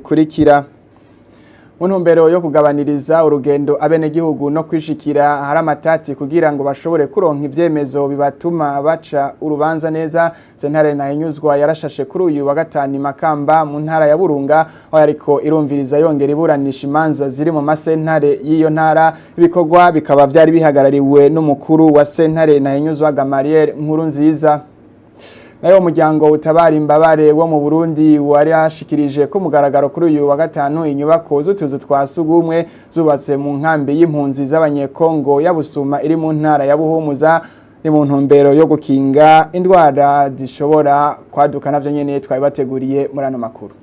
kurikira mu ntumbero yo kugabaniriza urugendo abenegihugu no kwishikira hari amatati kugira ngo bashobore kuronka ivyemezo bibatuma baca urubanza neza. Sentare Ntahinyuzwa yarashashe kuri uyu wa gatanu Makamba mu ntara ya Burunga aho yariko irumviriza yongera iburanisha imanza ziri mu masentare y'iyo ntara. Ibikorwa bikaba vyari bihagarariwe n'umukuru wa Sentare Ntahinyuzwa Gamaliel Nkurunziza. Nayo muryango utabara imbabare wo mu Burundi warashikirije ko mugaragaro kuri uyu wa gatanu inyubako z'utuzu twa sugumwe zubatse mu nkambi y'impunzi z'abanyekongo ya Busuma iri mu ntara ya Buhumuza ni mu ntumbero yo gukinga indwara zishobora kwaduka navyo nyene twabibateguriye muri ano makuru.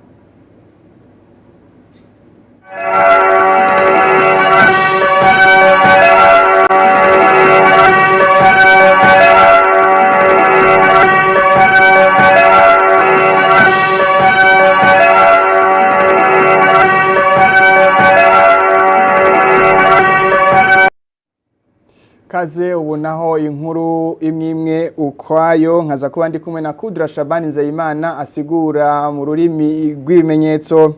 Kaze ubu naho inkuru imwe ukwayo nkaza kuba ndi kumwe na Kudra Shabani Nzeyimana asigura mu rurimi rw'ibimenyetso.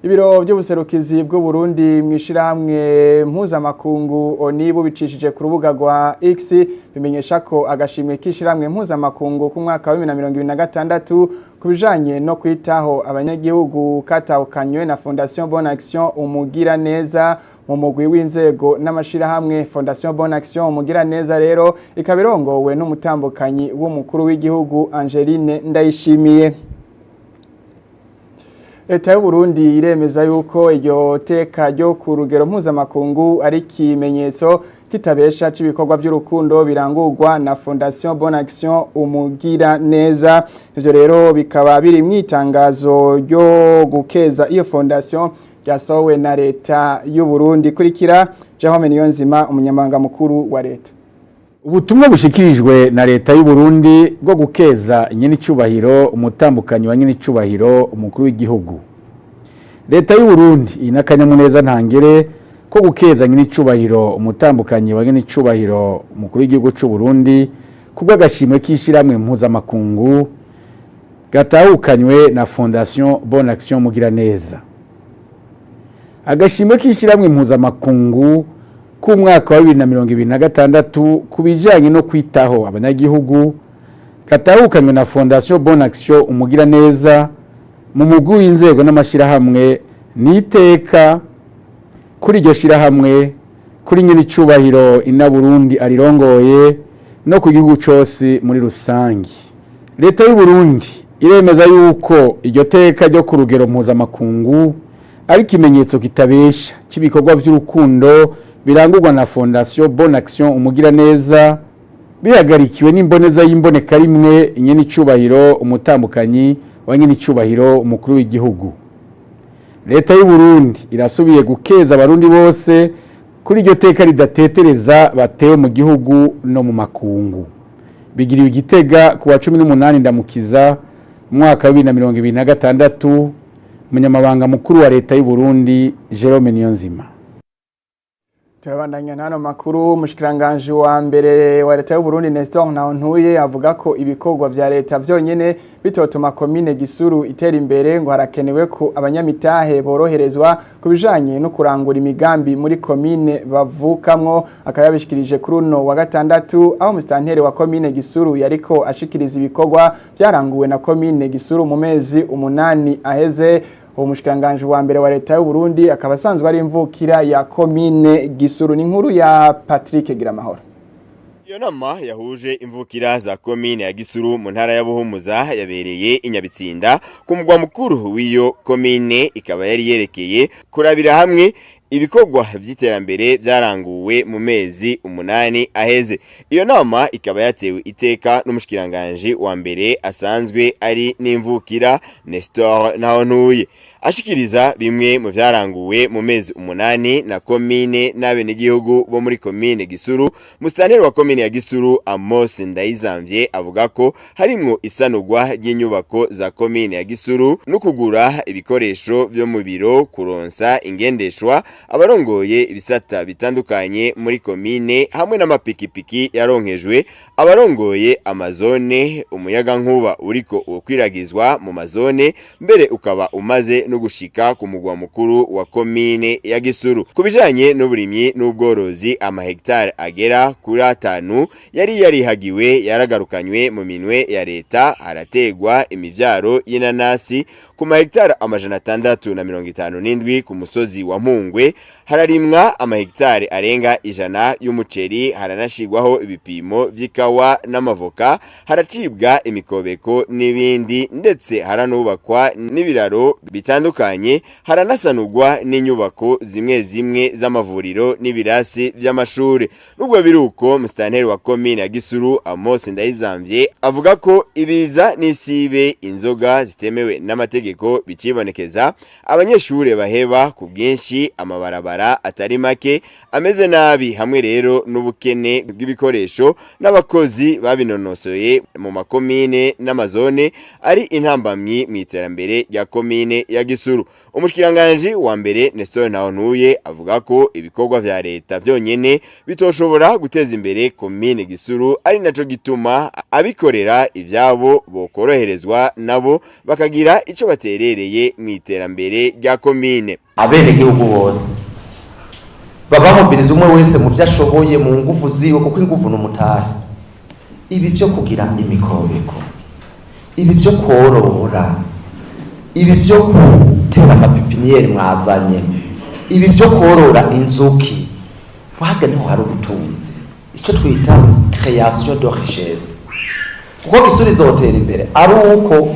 Ibiro by'ubuserukizi bw'u Burundi mwishirahamwe mpuzamakungu ONU bicishije ku rubuga rwa X bimenyesha ko agashimwe k'ishirahamwe mpuzamakungu ku mwaka wa 2026 kubijanye no kwitaho abanyagihugu katahukanywe na Fondation Bonne Action umugira neza mu mugwi w'inzego n'amashirahamwe. Fondation Bonne Action umugira neza rero ikabirongowe n'umutambukanyi w'umukuru w'igihugu Angeline Ndayishimiye. Leta y'u Burundi iremeza yuko iryo teka ryo ku rugero mpuzamakungu ari kimenyetso kitabesha c'ibikorwa by'urukundo birangurwa na Fondation Bonne Action umugira neza. Ivyo rero bikaba biri mwitangazo ryo gukeza iyo fondation ryasohowe na leta y'u Burundi. Kurikira Jérôme Niyonzima umunyamabanga mukuru wa leta. Ubutumwa bushikirijwe na leta y'u Burundi bwo gukeza nyene icubahiro umutambukanyi wa nyene icubahiro umukuru w'igihugu. Leta y'u Burundi inakanyamuneza ntangere ko gukeza nyene icubahiro umutambukanyi wa nyene icubahiro umukuru w'igihugu c'u Burundi kubwo agashimwe k'ishiramwe mpuzamakungu gatahukanywe na Fondation Bonne Action mugira neza. Agashimwe k'ishiramwe mpuzamakungu ku mwaka wa 2026 kubijanye no kwitaho abanyagihugu gatahukanywe na Fondation Bonne Action umugira neza mu mugwi w'inzego n'amashirahamwe niteka kuri iryo shirahamwe kuri nyene icubahiro ina Burundi arirongoye no ku gihugu cose muri rusangi. Leta y'u Burundi iremeza yuko iryo teka ryo ku rugero mpuzamakungu ari kimenyetso kitabesha cy'ibikorwa vy'urukundo birangurwa na Fondation Bonne Action umugira neza bihagarikiwe n'imboneza y'imboneka rimwe nyene icubahiro umutambukanyi wa nyene icubahiro umukuru w'igihugu. Leta y'u Burundi irasubiye gukeza abarundi bose kuri iryo teka ridatetereza batewe mu gihugu no mu makungu. Bigiriwe Igitega ku wa 18 ndamukiza mwaka wa 2026 umunyamabanga mukuru wa leta y'u Burundi Jérôme Niyonzima. Turabandanya nano makuru. Mushikiranganje wa mbere wa leta y'u Burundi Nestor Ntahontuye avuga ko ibikorwa vya leta vyonyene bitotuma komine Gisuru itera imbere ngo harakenewe ko abanyamitahe boroherezwa kubijanye no kurangura imigambi muri komine bavukamwo. Akayabishikirije kuri uno wa gatandatu aho mustantere wa komine Gisuru yariko ashikiriza ibikorwa byaranguwe na komine Gisuru mu mezi 8 aheze. Umushikiranganje wa mbere wa leta y'u Burundi akaba asanzwe ari imvukira ya komine Gisuru. Ni inkuru ya Patrick Giramahoro. Iyo nama yahuje imvukira za komine ya Gisuru mu ntara ya Buhumuza yabereye inyabitsinda ku mugwa mukuru w'iyo komine, ikaba yari yerekeye kurabira hamwe ibikorwa vy'iterambere byaranguwe mu mezi 8 aheze. Iyo nama ikaba yatewe iteka n'umushikiranganje wa mbere asanzwe ari n'imvukira Nestor Ntahontuye ashikiriza bimwe mu vyaranguwe mu mezi 8 na komine n'abenegihugu bo muri komine Gisuru. Mustaneri wa komine ya Gisuru Amos Ndayizamvye avuga ko harimwo isanurwa ry'inyubako za komine ya Gisuru no kugura ibikoresho byo mu biro, kuronsa ingendeshwa abarongoye ibisata bitandukanye muri komine hamwe n'amapikipiki yaronkejwe abarongoye amazone, umuyaga nkuba uriko ukwiragizwa mu mazone mbere ukaba umaze no gushika ku mugwa mukuru wa komine ya Gisuru. Kubijanye n'uburimyi n'ubworozi amahegitari agera kuri 5 yari yarihagiwe yaragarukanywe mu minwe ya leta, harategwa imivyaro y'inanasi ku mahegitari 657 ku musozi wa Mpungwe, hararimwa amahegitari arenga 100 y'umuceri, haranashigwaho ibipimo vy'ikawa n'amavoka, haracibwa imikobeko n'ibindi, ndetse haranubakwa n'ibiraro bitandukanye, haranasanurwa n'inyubako zimwe zimwe z'amavuriro n'ibirasi by'amashuri. Nubwo biruko musitanteri wa komine ya Gisuru Amos Ndayizamvye avuga ko ibiza n'isibe inzoga zitemewe n'amategeko bicibonekeza, abanyeshure baheba ku bwinshi, amabarabara atari make ameze nabi, hamwe rero n'ubukene bw'ibikoresho n'abakozi babinonosoye mu makomine n'amazone ari intambamyi mu iterambere rya komine ya Gisuru. Umushikiranganje wa mbere Nestor Ntahontuye avuga ko ibikorwa vya leta vyonyene bitoshobora guteza imbere komine Gisuru, ari naco gituma abikorera ivyabo bokoroherezwa nabo bakagira ico baterereye mu iterambere rya komine. Abene gihugu bose babamobiliza umwe wese mu byo ashoboye mu nguvu ziwe, kuko inguvu n'umutahe. Ibi byo kugira imikobeko, ibi byo korora, ibi byo gutera amapipiniyeri mwazanye, ibi byo korora inzuki, waga niho hari ubutunzi, icyo twita création de richesse. Kuko Gisuru izotera imbere ari uko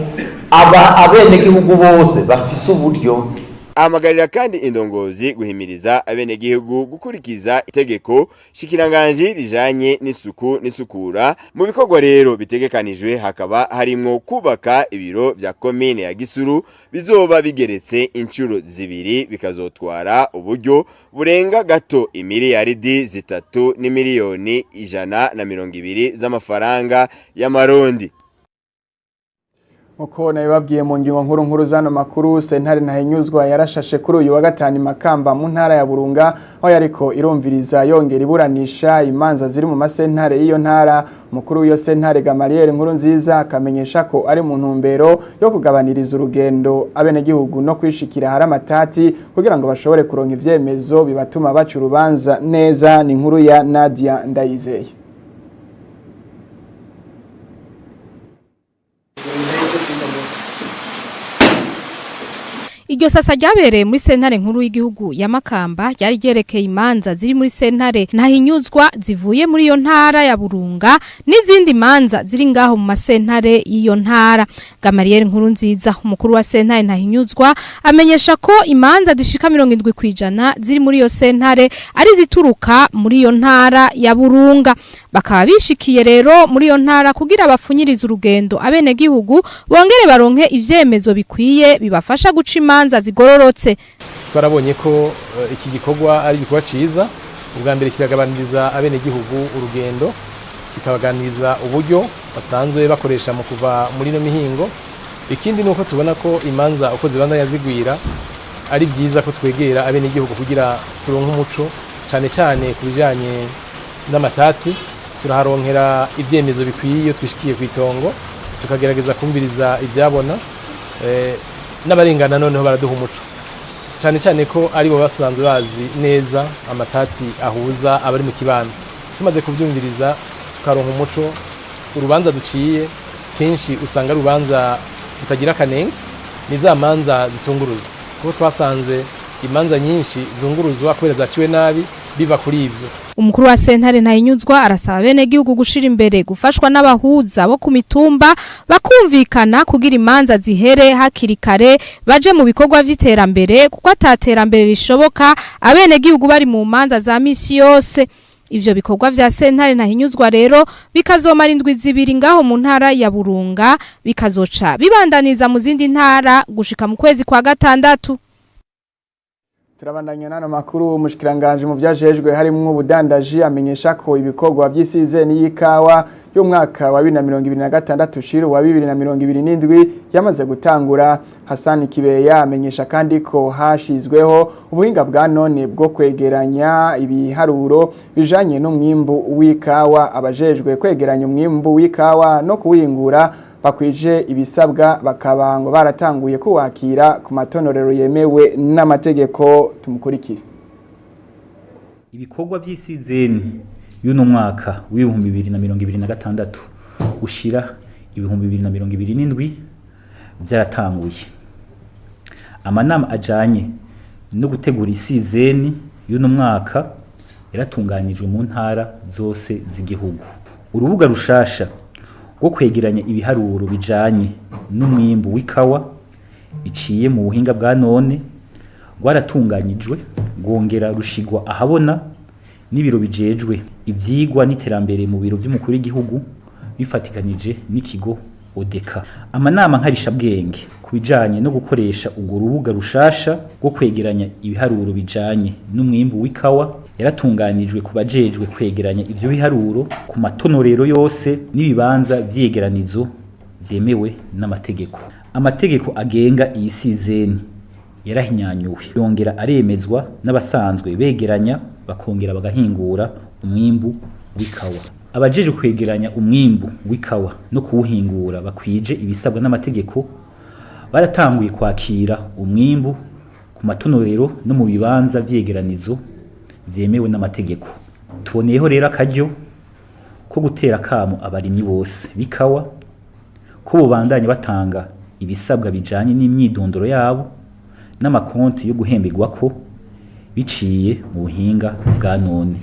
abene gihugu bose bafise uburyo. Amagarira kandi indongozi guhimiriza abenegihugu gukurikiza itegeko shikiranganje rijanye n'isuku n'isukura. Mu bikorwa rero bitegekanijwe hakaba harimwo kubaka ibiro vya komine ya Gisuru bizoba bigeretse incuro zibiri, bikazotwara uburyo burenga gato imiliyaridi 3 n'imiliyoni 120 z'amafaranga y'amarundi. Uko nabibabwiye mu ngingo nkuru zano makuru, sentare Ntahinyuzwa yarashashe kuri uyu wa gatanu Makamba mu ntara ya Burunga, aho yariko irumviriza yongera iburanisha imanza ziri mu masentare y'iyo ntara. Umukuru w'iyo sentare Gamaliel Nkurunziza akamenyesha ko ari mu ntumbero yo kugabaniriza urugendo abenegihugu no kwishikira hari amatati kugira ngo bashobore kuronka ivyemezo bibatuma baca urubanza neza. Ni inkuru ya Nadia Ndayizeye. Iryo sasa ryabereye muri sentare nkuru y'igihugu ya Makamba, ryari ryerekeye imanza ziri muri sentare Ntahinyuzwa zivuye muri iyo ntara ya Burunga n'izindi manza ziri ngaho mu masentare y'iyo ntara. Gamaliel Nkurunziza umukuru wa sentare Ntahinyuzwa amenyesha ko imanza zishika 70% ziri muri iyo sentare ari zituruka muri iyo ntara ya Burunga. Bakaba bishikiye rero muri iyo ntara kugira bafunyiriza urugendo abenegihugu bongere baronke ivyemezo bikwiye bibafasha guca imanza zigororotse. Twarabonye ko iki gikorwa ari gikorwa ciza. Ubwa mbere kiragabaniriza abenegihugu urugendo, kikabaganiriza uburyo basanzwe bakoresha mu kuva muri no mihingo. Ikindi nuko tubona ko imanza uko zibandanya zigwira ari byiza ko twegera abenegihugu kugira turonke umuco, cyane cyane kubijanye n'amatati. Turaharonkera ivyemezo bikwiye twishikiye kwitongo, tukagerageza kumviriza ibyabona n'abarengana noneho baraduha umuco, cyane cyane ko ari bo basanzwe bazi neza amatati ahuza abari mu kibano. Tumaze kuvyumviriza tukaronka umuco, urubanza duciye kenshi usanga rubanza tutagira kanenge, ni za manza zitunguruzwa, kuko twasanze imanza nyinshi zunguruzwa kubera zaciwe nabi biva kuri ivyo. Umukuru wa sentare Ntahinyuzwa arasaba bene gihugu gushira imbere gufashwa n'abahuza bo ku mitumba bakumvikana kugira imanza zihere hakiri kare baje mu bikorwa vy'iterambere, kuko ataterambere rishoboka abene gihugu bari mu manza za misi yose. Ivyo bikorwa vya sentare Ntahinyuzwa rero bikazomara indwi zibiri ngaho mu ntara ya Burunga, bikazoca bibandaniza mu zindi ntara gushika mu kwezi kwa gatandatu. Turabandanya nano makuru. Umushikiranganje mu vyajejwe harimwo ubudandaji amenyesha ko ibikorwa by'isize n'ikawa y'umwaka wa 2026 shiro wa 2027 yamaze gutangura. Hassan Kibeya amenyesha kandi ko hashizweho ubuhinga bwa none bwo kwegeranya ibiharuro bijanye n'umwimbu w'ikawa. Abajejwe kwegeranya umwimbu w'ikawa no kuwingura bakwije ibisabwa bakaba ngo baratanguye kuwakira ku matonorero yemewe n'amategeko. Tumukurikire. Ibikorwa by'isizeni y'uno mwaka w'ibihumbi 2026 ushira ibihumbi 2027 byaratanguye. Amanama ajanye no gutegura isizeni y'uno mwaka yaratunganyijwe mu ntara zose z'igihugu. Urubuga rushasha rwo kwegeranya ibiharuro bijanye n'umwimbu w'ikawa biciye mu buhinga bwa none rwaratunganyijwe rwongera rushigwa ahabona n'ibiro bijejwe ivyigwa n'iterambere mu biro by'umukuru w'igihugu bifatikanije n'ikigo Odeka. Amanama nkarisha bwenge kubijanye no gukoresha urwo rubuga rushasha rwo kwegeranya ibiharuro bijanye n'umwimbu w'ikawa yaratunganijwe kubajejwe kwegeranya ivyo biharuro ku matonorero yose n'ibibanza vyegeranizo vyemewe n'amategeko. Amategeko agenga iyi sizeni yarahinyanyuwe yongera aremezwa n'abasanzwe begeranya bakongera bagahingura umwimbu w'ikawa. Abajejwe kwegeranya umwimbu w'ikawa no kuwuhingura bakwije ibisabwa n'amategeko baratanguye kwakira umwimbu ku matonorero no mu bibanza vyegeranizo vyemewe n'amategeko. Tuboneyeho rero akaryo ko gutera kamo abarimyi bose bikawa ko bobandanya batanga ibisabwa bijanye n'imyidondoro yabo n'amakonti yo guhemberwa ko biciye mu buhinga bwa none.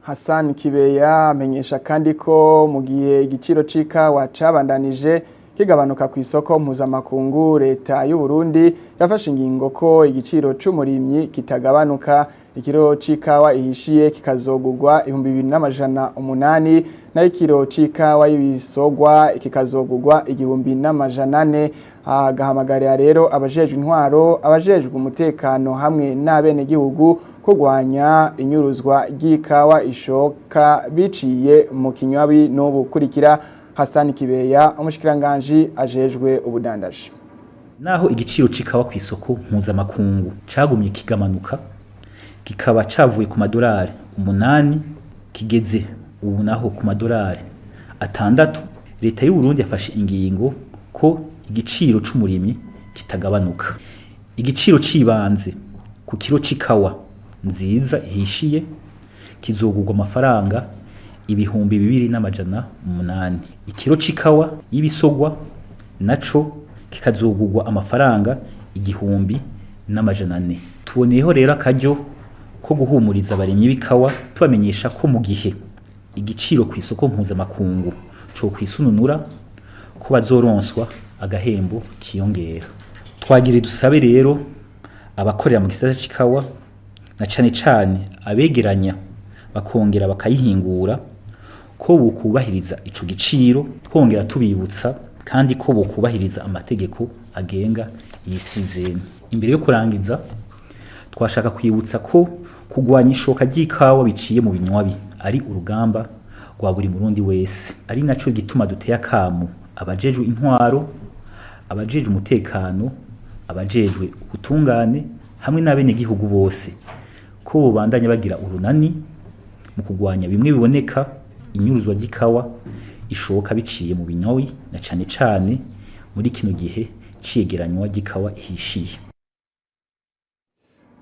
Hassan Kibeya amenyesha kandi ko mu gihe igiciro c'ikawa cabandanije kigabanuka ku isoko mpuzamakungu, leta y'u Burundi yafashe ingingo ko igiciro c'umurimyi kitagabanuka. Ikiro c'ikawa ihishiye kikazogurwa 2800 na ikiro c'ikawa y'ibisogwa kikazogurwa 1400. Agahamagarira rero abajejwe intwaro, abajejwe umutekano hamwe n'abene gihugu kurwanya inyuruzwa ry'ikawa ishoka biciye mu kinywabi no gukurikira. Hassan Kibeya umushikiranganje ajejwe ubudandaji. Naho igiciro c'ikawa ku isoko mpuzamakungu cagumye kigamanuka kikaba cavuye ku madolari 8 kigeze ubu naho ku madolari 6, leta y'u Burundi yafashe ingingo ko igiciro c'umurimyi kitagabanuka. Igiciro cibanze ku kiro c'ikawa nziza ihishiye kizogurwa amafaranga 2800. Ikiro c'ikawa y'ibisogwa naco kikazogurwa amafaranga 1400. Tuboneyeho rero akaryo ko guhumuriza abarimyi b'ikawa tubamenyesha ko mu gihe igiciro ku isoko mpuzamakungu cyo kwisununura ko bazoronswa agahembo kiyongera. Twagire dusabe rero abakorera mu gisata c'ikawa na cane abegeranya bakongera bakayihingura ko bukubahiriza ico giciro, twongera tubibutsa kandi ko bukubahiriza amategeko agenga iyi sizeni. Imbere yo kurangiza twashaka kwibutsa ko kugwanya ishoka ry'ikawa biciye mu binywabi ari urugamba rwa buri murundi wese, ari naco gituma duteye akamu abajejwe intwaro, abajejwe umutekano, abajejwe ubutungane hamwe n'abene gihugu bose ko bobandanya bagira urunani mu kugwanya bimwe biboneka inyuruzwa ry'ikawa ishoka biciye mu binywabi na cane muri kino gihe cigeranywa ry'ikawa ihishiye.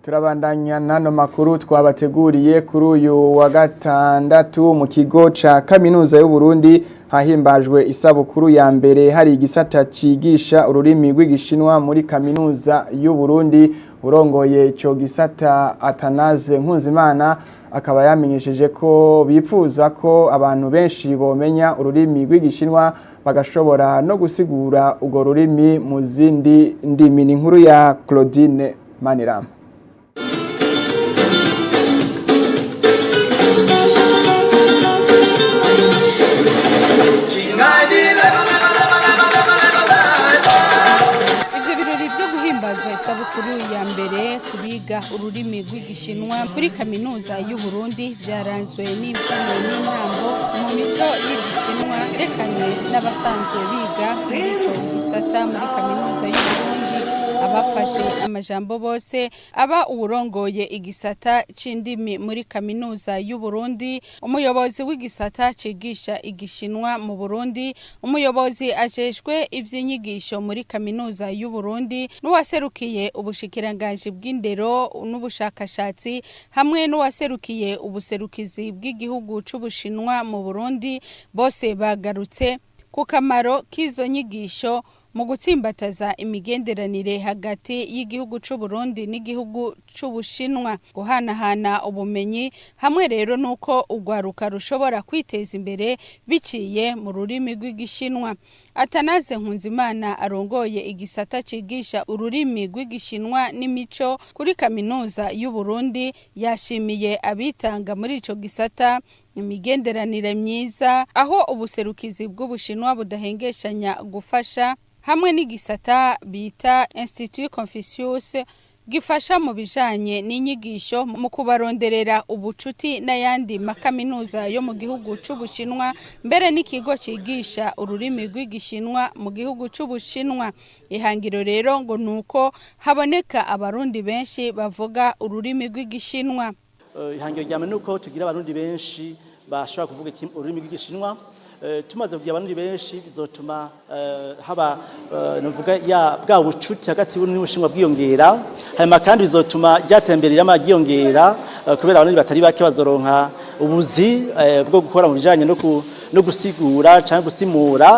Turabandanya nano makuru twabateguriye kuri uyu wa gatandatu mu kigo ca kaminuza y'u Burundi hahimbajwe isabukuru ya mbere. Hari igisata cigisha ururimi rw'igishinwa muri kaminuza y'u Burundi. Urongoye ico gisata Atanaze Nkunzimana akaba yamenyesheje ko bifuza ko abantu benshi bomenya ururimi rw'igishinwa bagashobora no gusigura urwo rurimi mu zindi ndimi. Ni inkuru ya Claudine Manirama. Isabukuru ya mbere kubiga ururimi rw'igishinwa kuri kaminuza y'u Burundi byaranzwe n'imbyino n'intambo mu mico y'igishinwa rekanye n'abasanzwe biga muri ico gisata muri kaminuza y'u Burundi. abafashe amajambo bose aba uwurongoye igisata c'indimi muri kaminuza y'u Burundi, umuyobozi w'igisata cigisha igishinwa mu Burundi, umuyobozi ajejwe ivy'inyigisho muri kaminuza y'u Burundi, n'uwaserukiye ubushikiranganji bw'indero n'ubushakashatsi hamwe n'uwaserukiye ubuserukizi bw'igihugu c'Ubushinwa mu Burundi, bose bagarutse ku kamaro k'izo nyigisho mu gutsimbataza imigenderanire hagati y'igihugu c'u Burundi n'igihugu c'Ubushinwa, guhanahana ubumenyi hamwe rero nuko urwaruka rushobora kwiteza imbere biciye mu rurimi rw'igishinwa. Atanaze Nkunzimana arongoye igisata cigisha ururimi rw'igishinwa n'imico kuri kaminuza y'u Burundi yashimiye abitanga muri ico gisata imigenderanire myiza, aho ubuserukizi bw'Ubushinwa budahengeshanya gufasha hamwe n'igisata bita Institut Confucius gifasha mu bijanye n'inyigisho mu kubaronderera ubucuti n'ayandi makaminuza yo mu gihugu c'Ubushinwa, mbere n'ikigo cigisha ururimi rw'igishinwa mu gihugu c'Ubushinwa. Ihangiro rero ngo nuko haboneka abarundi benshi bavuga ururimi rw'igishinwa. Ihangiro ryame nuko tugira abarundi benshi bashobora kuvuga ururimi rw'igishinwa. Tumaze kugira abarundi benshi bizotuma haba navuga bwa bucuti hagati n'Ubushinwa bwiyongera, hanyuma kandi bizotuma ryatemberera amagiyongera kubera abarundi batari bake bazoronka ubuzi bwo gukora mu bijanye no gusigura cyangwa gusimura,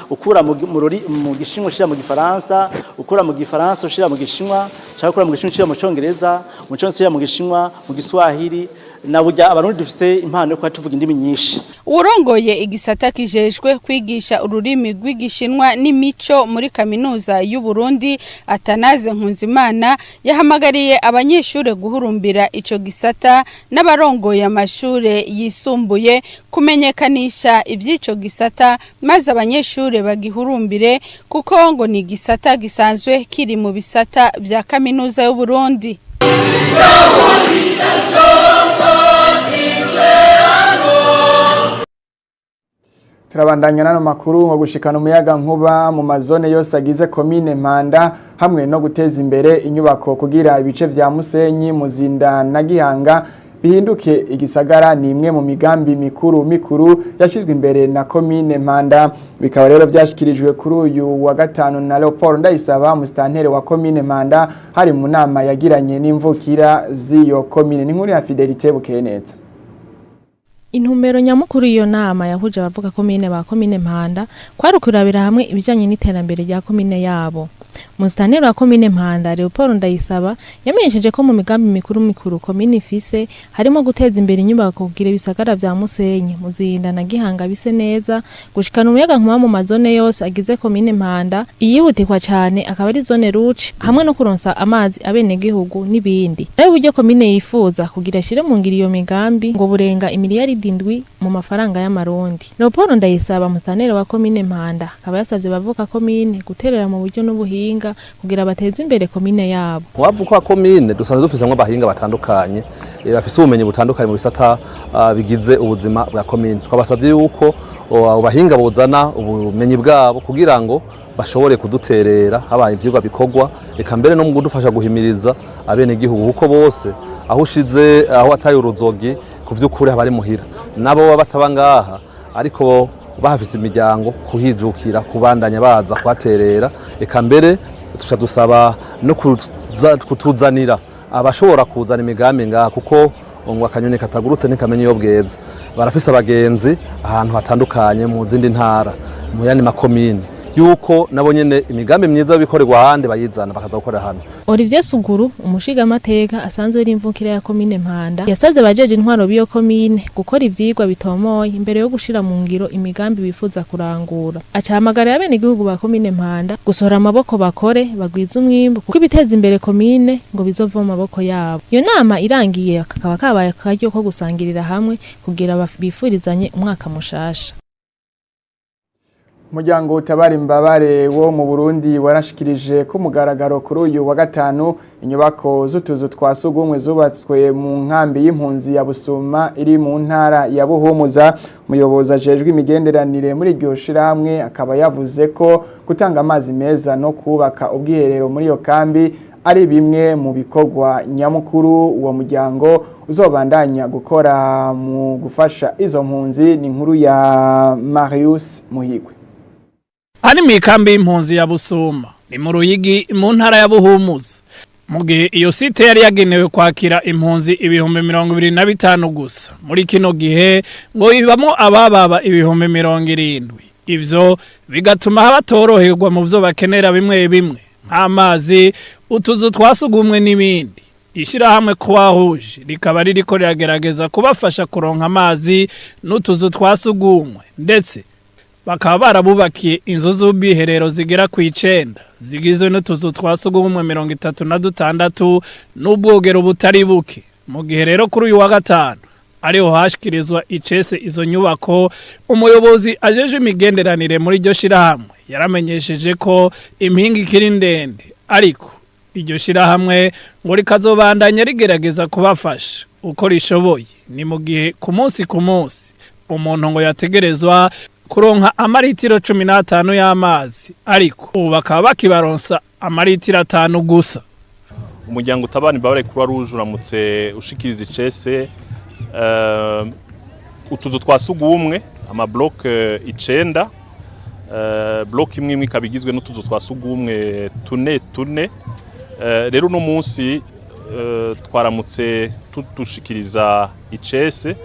ukura mu gishinwa ushira mu gifaransa, ukura mu gifaransa ushira mu gishinwa, cyangwa ukura mu gishinwa ushira mu congereza, mu congereza ushira mu gishinwa, mu giswahili. Na burya abarundi dufise impano yo kuba tuvuga indimi nyinshi. Urongoye igisata kijejwe kwigisha ururimi rw'igishinwa n'imico muri kaminuza y'u Burundi, Atanaze Nkunzimana yahamagariye abanyeshure guhurumbira ico gisata n'abarongoye amashure yisumbuye kumenyekanisha ivy'ico gisata, maze abanyeshure bagihurumbire kuko ngo ni igisata gisanzwe kiri mu bisata vya kaminuza y'u Burundi. Turabandanya nano makuru nko gushikana umuyaga nkuba mu mazone yose agize komine Mpanda hamwe no guteza imbere inyubako kugira ibice vya Musenyi, Muzinda na Gihanga bihinduke igisagara ni imwe mu migambi mikuru yashizwe imbere na komine Mpanda. Bikaba rero byashikirijwe kuri uyu wa gatanu na Leopold Ndayisaba, mustantere wa komine Mpanda, hari mu nama yagiranye n'imvukira z'iyo komine. Ni nkuru ya Fidelite Bukeneza. Intumbero nyamukuru iyo nama yahuje abavuga komine ba komine Mpanda kwari kurabira hamwe ibijanye n'iterambere rya komine yabo. Mustantere wa komine Mpanda Leopold Ndayisaba yamenyesheje ko mu migambi mikuru komine ifise harimo guteza imbere inyubako kugira ibisagara vya Musenyi, Muzinda na Gihanga bise neza, gushikana umuyaga nkuba mu mazone yose agize komine Mpanda, iyihutikwa cyane akaba ari zone ruci, hamwe no kuronsa amazi abene gihugu n'ibindi. Nayo buryo komine yifuza kugira shire mu ngiro iyo migambi ngo burenga imiliyaridi indwi mu mafaranga y'amarundi. Leopold Ndayisaba mustantere wa komine Mpanda akaba yasavye bavuka komine guterera mu buryo n'ubuhinga kugira bateze imbere komine yabo. Wavuka komine dusanzwe dufisemwe abahinga batandukanye bafise ubumenyi butandukanye mu bisata bigize ubuzima bwa komine. Twabasavye yuko abahinga bozana ubumenyi bwabo kugira ngo bashobore kuduterera habaye ivyigwa bikorwa, eka mbere no mu kudufasha guhimiriza abene gihugu kuko bose aho ushize aho ataye uruzogi ku vy'ukuri habari muhira nabo bataba ngaha, ariko bahafise imiryango kuhijukira kubandanya baza kwaterera, eka mbere tuca dusaba no kutuzanira abashobora kuzana imigambi ngaha kuko ngo akanyoni katagurutse ntikamenye iyo bweze. Barafise abagenzi ahantu hatandukanye mu zindi ntara mu yandi makomine yuko nabo nyene imigambi myiza bikorerwa ahandi bayizana bakaza gukorera hano. Olivier Suguru umushiga amateka asanzwe ari imvukira ya komine Mpanda yasavye bajeje intwaro biyo komine gukora ivyigwa bitomoye imbere yo gushira mu ngiro imigambi bifuza kurangura. Acahamagara abene igihugu ba komine Mpanda gusohora amaboko bakore bagwiza umwimbo kuko ibiteza imbere komine ngo bizova mu maboko yabo. Iyo nama irangiye akaba kabaye akaryo ko gusangirira hamwe kugira bifurizanye umwaka mushasha. Mu ntara ya Bururi, umwaka w'ishure w'ibihumbi 2023/2024 Umuryango utabara imbabare wo mu Burundi warashikirije ku mugaragaro kuri uyu wa gatanu inyubako z'utuzu twa sugumwe zubatswe mu nkambi y'impunzi ya Busuma iri mu ntara ya Buhumuza. Umuyobozi ajejwe imigenderanire muri iryo shirahamwe akaba yavuze ko gutanga amazi meza no kubaka ubwiherero muri iyo kambi ari bimwe mu bikorwa nyamukuru uwo muryango uzobandanya gukora mu gufasha izo mpunzi. Ni inkuru ya Marius Muhigwe. Ari mikambi y'impunzi ya Busuma ni mu Ruyigi mu ntara ya Buhumuza. Mu gihe iyo site yari yagenewe kwakira impunzi 25,000 gusa, muri kino gihe ngo ibamo abababa 70,000. Ivyo bigatuma abatoroherwa mu byo bakenera bimwe bimwe nk'amazi, utuzu twasugumwe n'ibindi. Ishirahamwe Croix-Rouge rikaba ririko riragerageza kubafasha kuronka amazi n'utuzu twasugumwe, ndetse bakaba barabubakiye inzu z'ubwiherero zigera ku 9 zigizwe n'utuzu twasugumwe 36 n'ubwogero butari buke. Mu gihe rero kuri uyu wa gatanu ariho hashikirizwa icese izo nyubako, umuyobozi ajeje imigenderanire muri iryo shirahamwe yaramenyesheje ko impinga ikiri ndende, ariko iryo shirahamwe ngo rikazobandanya rigerageza kubafasha uko rishoboye. Ni mu gihe ku munsi umuntu ngo yategerezwa kuronka amaritiro 15 y'amazi, ariko ubu bakaba bakibaronsa amaritiro 5 gusa. Umuryango utabara imbabare Croix-Rouge uramutse ushikiriza icese utuzu twasugumwe amablock 9, block imwe ikabigizwe n'utuzu twasugumwe tune. Rero no munsi twaramutse tudushikiriza icese.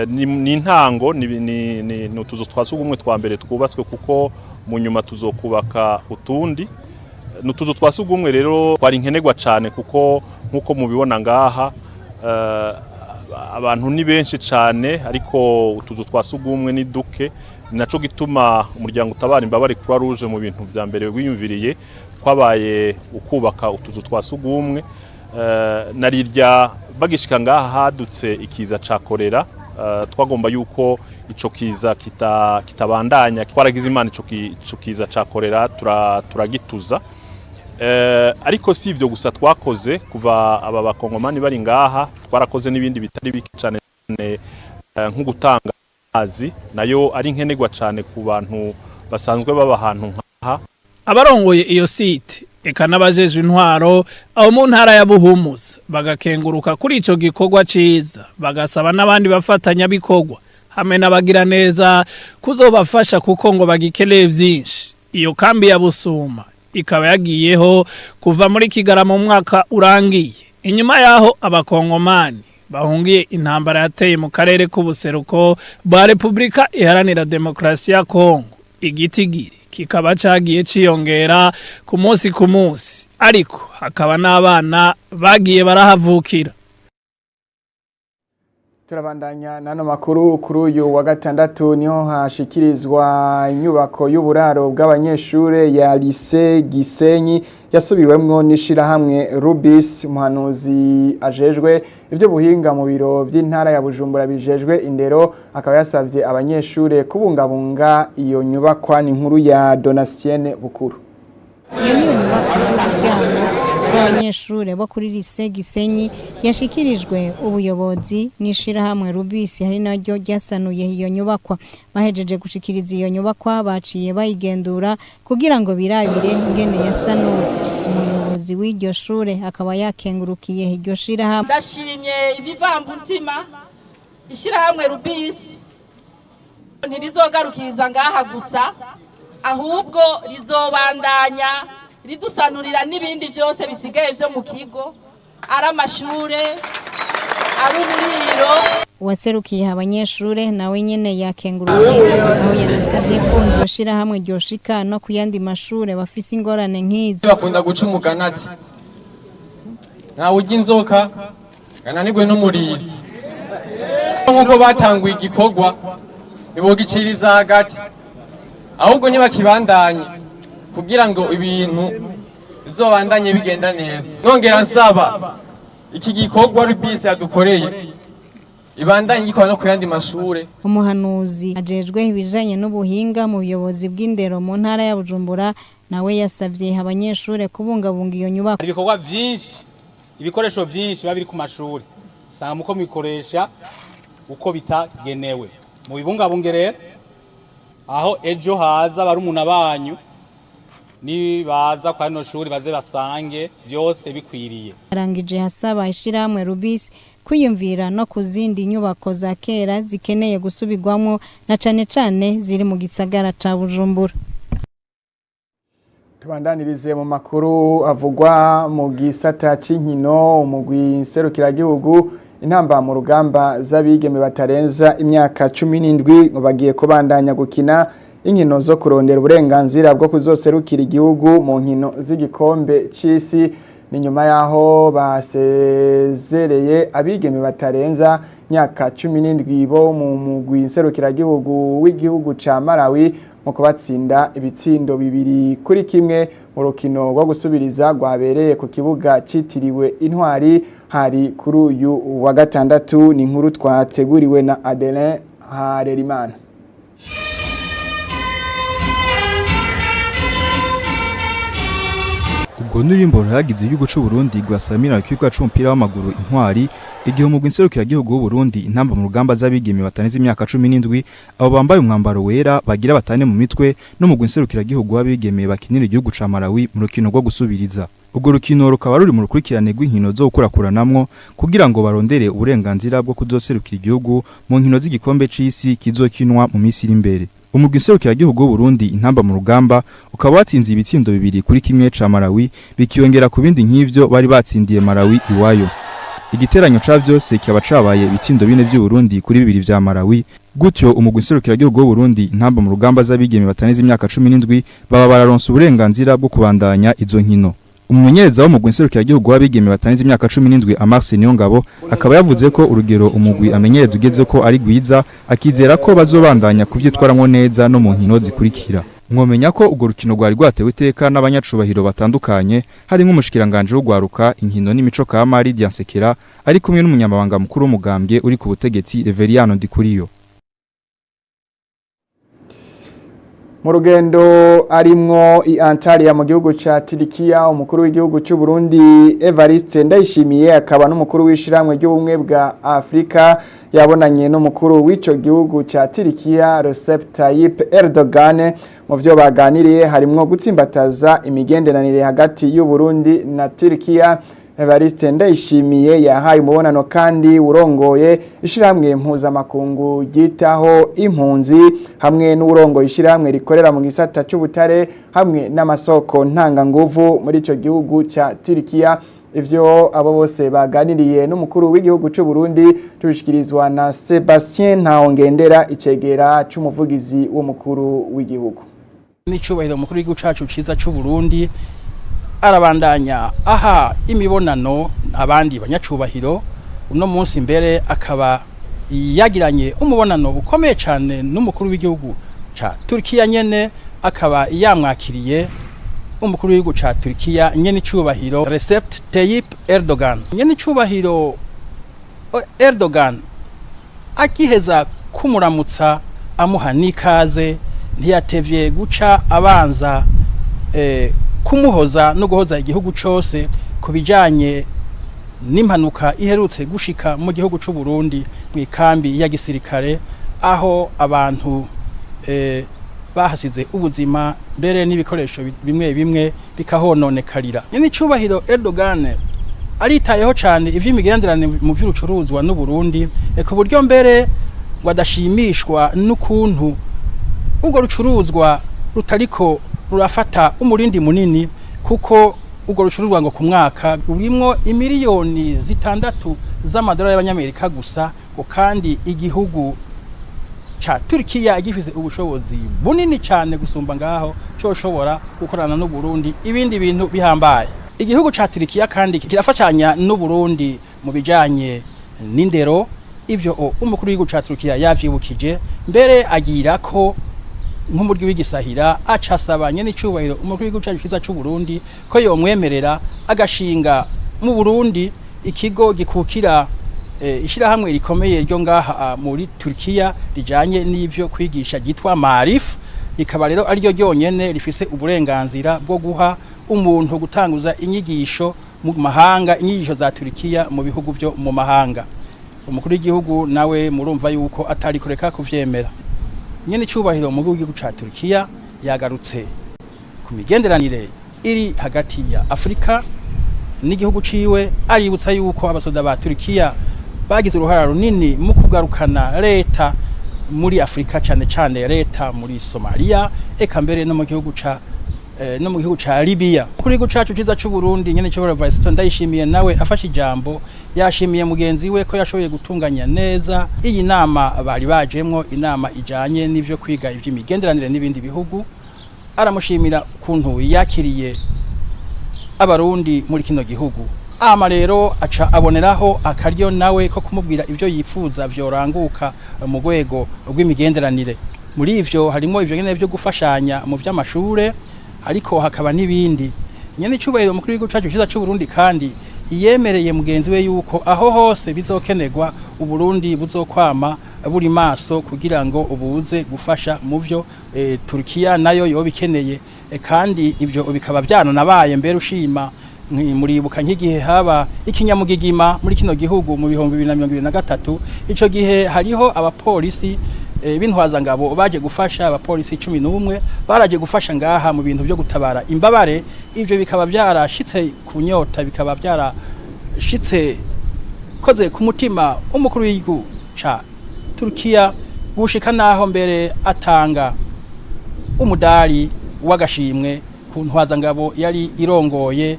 Ni intango ni utuzu twasugumwe twa mbere twubatswe, kuko mu nyuma tuzokubaka utundi. N'utuzu twasugumwe rero twari nkenerwa cyane, kuko nkuko mubibona ngaha abantu ni benshi cyane, ariko utuzu twasugumwe ni duke. Naco gituma umuryango utabara imbabare Croix-Rouge mu bintu bya mbere wiyumviriye kwabaye ukubaka utuzu twasugumwe. Narirya bagishika ngaha hadutse ikiza ca kolera, twagomba yuko ico kiza kitabandanya. Twaragize imana ico kiza ca kolera turagituza. Ariko si ivyo gusa twakoze, kuva aba bakongomani bari ngaha twarakoze n'ibindi bitari bike cyane, nko gutanga amazi nayo ari nkenerwa cyane ku bantu basanzwe baba ahantu nkaha. Abarongoye iyo site eka n'abajeje intwaro aho mu ntara ya Buhumuza bagakenguruka kuri ico gikorwa ciza, bagasaba n'abandi bafatanya bikorwa hamwe n'abagira neza kuzobafasha, kuko ngo bagikeneye vyinshi. Iyo kambi ya Busuma ikaba yagiyeho kuva muri Kigarama mu mwaka urangiye, inyuma yaho abakongomani bahungiye intambara yateye mu karere k'ubuseruko bwa Republika Iharanira Demokarasi ya Kongo. Igitigiri kikaba cagiye ciyongera ku munsi, ariko hakaba n'abana bagiye barahavukira. Turabandanya nano makuru. Kuri uyu wa gatandatu niho hashikirizwa inyubako y'uburaro bw'abanyeshure ya Lycée Gisenyi yasubiwemwo n'ishirahamwe Rubis. Umuhanuzi ajejwe ivyo buhinga mu biro by'intara ya Bujumbura bijejwe indero akaba yasavye abanyeshure kubungabunga iyo nyubakwa. Ni inkuru ya Donatienne Bukuru. Iyo niyo nyubakwa bw'abanyeshure bo kuri Lycée Gisenyi yashikirijwe ubuyobozi n'ishirahamwe Rubis, hari naryo ryasanuye iyo nyubakwa. Bahejeje gushikiriza iyo nyubakwa baciye bayigendura kugira ngo birabire ingene yasanuwe. Umuyobozi w'iryo shure akaba yakengurukiye iryo shirahamwe. Ndashimye ibivambutima ishirahamwe Rubis ntirizogarukiriza ngaha gusa, ahubwo rizobandanya ridusanurira n'ibindi byose bisigaye byo mu kigo, ari amashure, ari uburiro. Uwaserukiye abanyeshure nawe nyene yakengurutse, aho yanasabye ko iryo shirahamwe ryoshika no kuyandi mashure bafise ingorane nk'izo. Bakunda guca umugani ati ntawe urya inzoka gananirwe n'umurizo. Nk'uko batanguye igikorwa ntibogiciriza hagati, ahubwo ntibakibandanye kugira ngo ibintu bizobandanye bigenda neza. Nongera nsaba iki gikorwa Rubis yadukoreye ibandanye ikora no ku yandi mashure. Umuhanuzi ajejwe ibijanye n'ubuhinga mu buyobozi bw'indero mu ntara ya Bujumbura nawe yasabye abanyeshure kubungabunga iyo nyubako. Ibikorwa byinshi, ibikoresho byinshi babiri ku mashuri. Sanga muko mikoresha uko bitagenewe. Mu bibungabunge rero aho ejo haza barumuna banyu ni baza kwa no shuri baze basange byose bikwiriye. Arangije hasaba ishiramwe Rubis kwiyumvira no kuzindi nyubako za kera zikeneye gusubirwamo na cane ziri mu gisagara ca Bujumbura. Tubandanirize mu makuru avugwa mu gisata c'inkino umugwi serukiragihugu intamba mu rugamba z'abigeme batarenza imyaka 17 ngo bagiye kubandanya gukina inkino zo kurondera uburenganzira bwo kuzoserukira igihugu mu nkino z'igikombe c'isi ni nyuma yaho basezereye abigeme batarenza imyaka 17 bo mu mugwi serukiragihugu w'igihugu ca Malawi mu kubatsinda ibitsindo 2-1 mu rukino rwo gusubiriza rwabereye ku kibuga citiriwe Intwari hari kuri uyu wa gatandatu ni inkuru twateguriwe na Adelin Harerimana. Ubwo nurimbo ragize igihugu c'u Burundi gwasamira kibuga c'umupira w'amaguru Intwari igihe umugwi nserukiragihugu w'u Burundi intamba mu rugamba z'abigeme bataneze imyaka 17 abo bambaye umwambaro wera bagira batane mu mitwe no mugwi nserukiragihugu w'abigeme bakinira igihugu ca Malawi mu rukino rwo gusubiriza. Ubwo rukino rukaba ruri mu rukurikirane rw'inkino zo gukurakuranamwo kugira ngo barondere uburenganzira bwo kuzoserukira igihugu mu nkino z'igikombe c'isi kizokinwa mu minsi iri imbere. Umugwi nserukiragihugu w'u Burundi intamba mu rugamba ukaba watsinze ibitsindo 2-1 ca Malawi bikiyongera ku bindi nk'ivyo bari batsindiye Malawi iwayo. Igiteranyo ca vyose kikaba cabaye ibitsindo 4 by'u Burundi kuri 2 vya Malawi. Gutyo umugwi nserukiragihugu w'u Burundi intamba mu rugamba z'abigeme bataneze imyaka 17 baba bararonsa uburenganzira bwo kubandanya izo nkino. Umumenyereza w'umugwi nserukiragihugu w'abigeme bataneze imyaka 17 Amarse Niyongabo akaba yavuze ko urugero umugwi amenyereza ugeze ko ari gwiza akizera ko bazobandanya kuvyitwaramwo neza no mu nkino zikurikira. Mwomenya ko ugo rukino rwari rwatewe iteka n'abanyacubahiro batandukanye hari nk'umushikiranganje w'ugwaruka inkino n'imico ka Mari Diansekera ari kumwe n'umunyamabanga mukuru w'umugambwe uri ku butegetsi Reveriano Ndikuriyo. Mu rugendo arimwo i Antalya mu gihugu ca Turkiya umukuru w'igihugu c'u Burundi Evariste Ndayishimiye akaba n'umukuru w'ishiramwe ry'ubumwe bwa Afrika yabonanye n'umukuru w'ico gihugu ca Turkiya Recep Tayyip Erdogan mu vyo baganiriye harimwo gutsimbataza imigenderanire hagati y'u Burundi na Turkiya. Evariste Ndayishimiye yahaye umubonano kandi urongoye ishiramwe mpuzamakungu gitaho impunzi hamwe n'urongoye ishiramwe rikorera mu gisata c'ubutare hamwe n'amasoko ntanganguvu muri ico gihugu ca Turkiya. Ivyo abo bose baganiriye n'umukuru w'igihugu c'u Burundi tubishikirizwa na Sebastien Ntahongendera icegera c'umuvugizi w'umukuru w'igihugu. N'icubahiro umukuru w'igihugu cacu ciza c'u Burundi arabandanya aha imibonano abandi banyacubahiro uno munsi imbere akaba yagiranye umubonano ukomeye cyane n'umukuru w'igihugu ca Turkiya nyene akaba yamwakiriye umukuru w'igihugu ca Turkiya nyene icubahiro Recep Tayyip Erdogan nyene icubahiro Erdogan akiheza kumuramutsa amuha nikaze ntiyatevye guca abanza kumuhoza no guhoza igihugu cyose kubijanye n'impanuka iherutse gushika mu gihugu c'u Burundi mu ikambi ya gisirikare aho abantu bahasize ubuzima mbere n'ibikoresho bimwe bimwe bikahononekarira. Nyine icubahiro Erdogan aritayeho cyane ivy'imigenderanire mu vy'urucuruzwa n'u Burundi ku buryo mbere wadashimishwa n'ukuntu ubwo rucuruzwa rutariko rurafata umurindi munini kuko ubwo rucuruzwa ngo ku mwaka rurimwo imiliyoni 6 z'amadolari y'abanyamerika gusa kandi igihugu cha Turkiya gifise ubushobozi bunini cyane gusumba ngaho cyoshobora gukorana n'u Burundi ibindi bintu bihambaye. Igihugu cha Turkiya kandi kirafashanya n'u Burundi mu bijanye n'indero ivyo umukuru w'igihugu cha Turkiya yavyibukije mbere agira ko nk'umurwi w'igisahira acasabanye n'icubahiro umukuru w'igihugu cyacu kiza c'u Burundi ko yomwemerera agashinga mu Burundi ikigo gikukira ishirahamwe rikomeye ryo ngaha muri Turkiya rijanye n'ivyo kwigisha gitwa Marif, rikaba rero ari ryo ryonyene rifise uburenganzira bwo guha umuntu gutanguza inyigisho mu mahanga, inyigisho za Turkiya mu bihugu byo mu mahanga. Umukuru w'igihugu nawe murumva yuko atari kureka kuvyemera. Nyene cyubahiro mu gihugu ca Turkiya yagarutse ku migenderanire iri hagati ya Afrika n'igihugu ciwe, aributsa yuko abasoda ba Turkiya bagize uruhara runini mu kugarukana leta muri Afrika, cyane cyane leta muri Somalia, eka mbere no mu gihugu ca Libya. Kuri gihugu cacu ciza c'u Burundi, nyene cyo Vice Ndayishimiye nawe afashe ijambo yashimiye mugenzi we ko yashoboye gutunganya neza iyi nama bari bajemwo, inama ijanye n'ivyo kwiga ivy'imigenderanire n'ibindi bihugu. Aramushimira kuntu yakiriye abarundi muri kino gihugu. Ama rero aca aboneraho akaryo nawe ko kumubwira ivyo yifuza vyoranguka mu rwego rw'imigenderanire. Muri ivyo harimo ivyo nyene byo gufashanya mu vy'amashure, ariko hakaba n'ibindi. Nyene cyubahiro mukuru w'igihugu cacu ciza c'u Burundi kandi yemereye mugenzi we yuko aho hose bizokenerwa Uburundi buzokwama buri maso kugira ngo ubuze gufasha mu vyo Turkiya nayo yo bikeneye, kandi ivyo bikaba byananabaye mbere ushima muribuka nk'igihe haba ikinyamugigima muri kino gihugu mu 2023. Ico gihe hariho abapolisi b'intwazangabo baje gufasha, abapolisi 11 baraje gufasha ngaha mu bintu byo gutabara imbabare. Ivyo bikaba byarashitse ku nyota, bikaba byarashitse koze ku mutima umukuru w'igihugu ca Turkiya, gushika naho mbere atanga umudari w'agashimwe ku ntwazangabo yari irongoye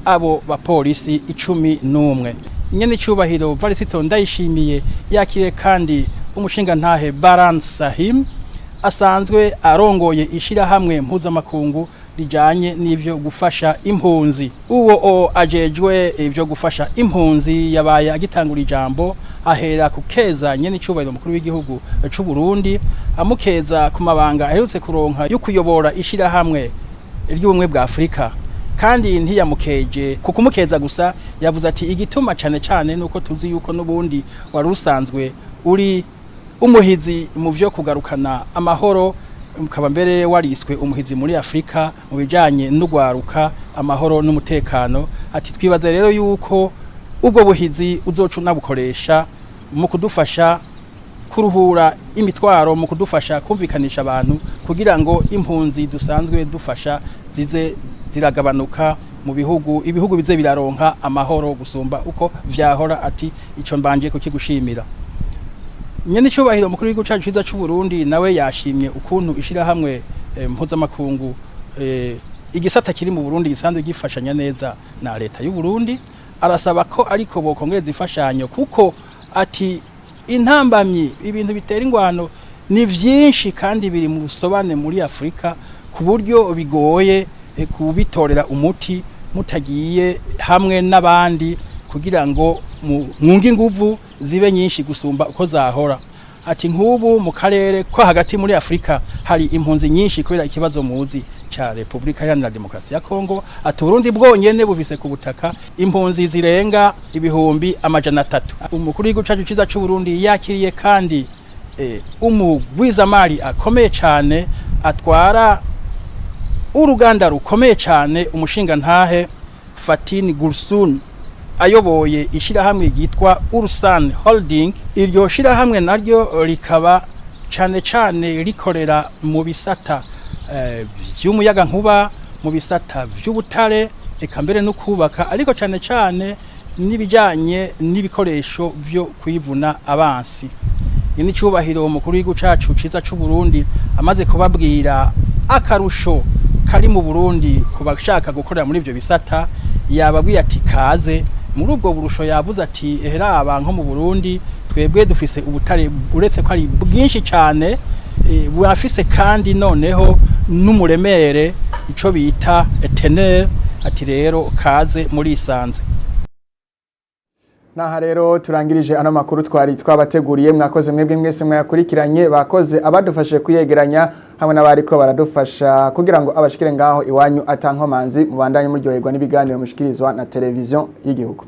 abo bapolisi 11. Nyene cyubahiro Varisito Ndayishimiye yakire kandi umushinga ntahe Baran Sahim asanzwe arongoye ishirahamwe mpuzamakungu rijanye n'ivyo gufasha impunzi. Uwo ajejwe ivyo gufasha impunzi yabaye agitangura ijambo, ahera kukeza nyene cyubahiro mukuru w'igihugu c'u Burundi, amukeza ku mabanga aherutse kuronka yo kuyobora ishirahamwe ry'ubumwe bwa Afrika. Kandi ntiyamukeje kukumukeza gusa, yavuze ati igituma cyane cyane nuko tuzi yuko n'ubundi wari usanzwe uri umuhizi mu vyo kugarukana amahoro, mukaba mbere wariswe umuhizi muri Afrika mu bijanye n'ugwaruka amahoro n'umutekano. Ati twibaze rero yuko ubwo buhizi uzocuna bukoresha mu kudufasha kuruhura imitwaro, mu kudufasha kumvikanisha abantu kugira ngo impunzi dusanzwe dufasha zize ziragabanuka mu ibihugu bize biraronka amahoro gusumba uko vyahora. Ati ico mbanje kukigushimira. Nyene cyubahiro mukuru w'igihugu cacu ciza c'u Burundi nawe yashimye ukuntu ishirahamwe mpuzamakungu igisata kiri mu Burundi gisanzwe gifashanya neza na leta y'u Burundi. Arasaba ko ariko bokongereza ifashanyo kuko ati intambamyi ibintu bitera ingwano ni vyinshi kandi biri mu rusobane muri Afrika ku buryo bigoye kubitorera umuti mutagiye hamwe n'abandi kugira ngo mwunge inguvu zibe nyinshi gusumba uko zahora. Ati nk'ubu mu karere ko hagati muri Afrika hari impunzi nyinshi kubera ikibazo muzi cha Republika Iharanira Demokarasi ya Kongo. Ati Burundi bwonyene buvise ku butaka impunzi zirenga ibihumbi 300. Umukuru w'igihugu cacu ciza c'u Burundi yakiriye kandi umugwizamari akomeye cyane atwara uruganda rukomeye cyane, umushinga ntahe Fatini Gulsun ayoboye ishirahamwe ryitwa Ursan Holding. Iryo shirahamwe naryo rikaba cyane cyane rikorera mu bisata vy'umuyaga nkuba, mu bisata vy'ubutare, eka mbere no kubaka, ariko cyane cyane nibijanye n'ibikoresho vyo kwivuna abansi. Ni cyubahiro umukuru w'igihugu cacu ciza c'u Burundi amaze kubabwira akarusho kari mu Burundi kubashaka gukorera muri ivyo bisata, yababwiye ati kaze muri ubwo burusho. Yavuze ati ehera abantu mu Burundi twebwe dufise ubutare uretse ko ari bwinshi cyane, burafise kandi noneho n'umuremere ico bita teneur. Ati rero kaze muri isanze. Naha rero turangirije ano makuru twari twabateguriye. Mwakoze mwebwe mwese mwayakurikiranye, bakoze abadufashe kuyegeranya hamwe n'abariko baradufasha kugira ngo abashikire ngaho iwanyu atankomanzi. Mubandanye muryoherwa n'ibiganiro mushikirizwa na televiziyo y'igihugu.